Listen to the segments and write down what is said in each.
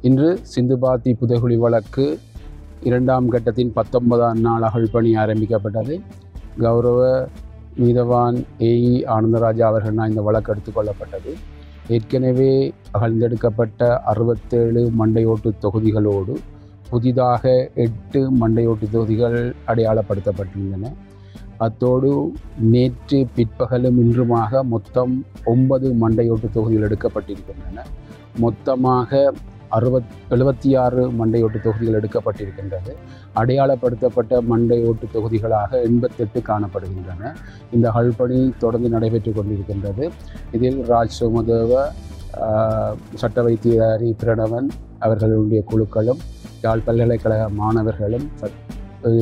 இன்று சிந்துபாத்தி புதைகுழி வழக்கு 2ஆம் கட்டத்தின் 19ஆம் நாள் அகழ்பணி ஆரம்பிக்கப்பட்டது. கௌரவ நீதவான் ஏஇ ஆனந்தராஜா அவர்கள் இந்த வழக்கு எடுத்துக்கொள்ளப்பட்டது. ஏற்கனவே அகழ்ந்தெடுக்கப்பட்ட 67 மண்டையோட்டு தொகுதிகளோடு புதிதாக 8 மண்டையோட்டு தொகுதிகள் அடையாளப்படுத்தப்பட்டிருந்தன. அத்தோடு நேற்று பிற்பகலும் இன்றுமாக மொத்தம் 9 மண்டையோட்டு தொகுதிகள் எடுக்கப்பட்டிருக்கின்றன. மொத்தமாக 76 மண்டையோட்டு தொகுதிகள் எடுக்கப்பட்டிருக்கின்றது. அடையாளப்படுத்தப்பட்ட மண்டையோட்டு தொகுதிகளாக 88 காணப்படுகின்றன. இந்த அகழ்பணி தொடர்ந்து நடைபெற்று கொண்டிருக்கின்றது. இதில் ராஜ் சோமதேவ, சட்ட வைத்தியதாரி பிரணவன் அவர்களுடைய குழுக்களும் யாழ் பல்கலைக்கழக மாணவர்களும்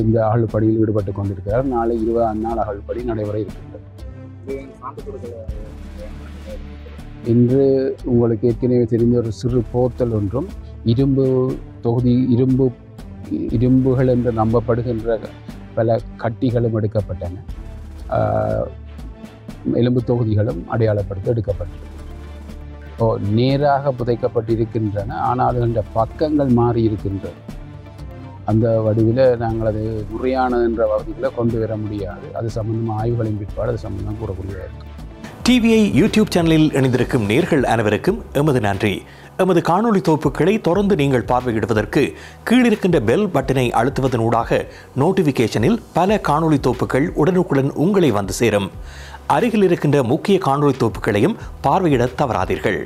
இந்த அகழ்பணியில் ஈடுபட்டு கொண்டிருக்கிறார். நாளை 20ஆம் நாள் அகழ்பணி நடைபெற இருக்கின்றது. இன்று உங்களுக்கு ஏற்கனவே தெரிந்த ஒரு சிறு போத்தல் ஒன்றும் இரும்புகள் என்று நம்பப்படுகின்ற பல கட்டிகளும் எடுக்கப்பட்டன. எலும்பு தொகுதிகளும் அடையாளப்படுத்த எடுக்கப்பட்டது. நேராக புதைக்கப்பட்டிருக்கின்றன. ஆனால் அந்த பக்கங்கள் மாறி இருக்கின்றது. அந்த வடிவில் நாங்கள் அது முறையான என்ற பகுதிகளை கொண்டு வர முடியாது. அது சம்பந்தமாக ஆய்வுகளின் பிற்பாடு அது சம்பந்தம் கூறக்கூடியதாக இருக்கும். டிவிஐ யூடியூப் சேனலில் இணைந்திருக்கும் நேர்கள் அனைவருக்கும் எமது நன்றி. எமது காணொளி தொகுப்புகளை தொடர்ந்து நீங்கள் பார்வையிடுவதற்கு கீழிருக்கின்ற பெல் பட்டனை அழுத்துவதனூடாக நோட்டிஃபிகேஷனில் பல காணொளி தொகுப்புகள் உடனுக்குடன் உங்களை வந்து சேரும். அருகில் இருக்கின்ற முக்கிய காணொளி தொகுப்புகளையும் பார்வையிட தவறாதீர்கள்.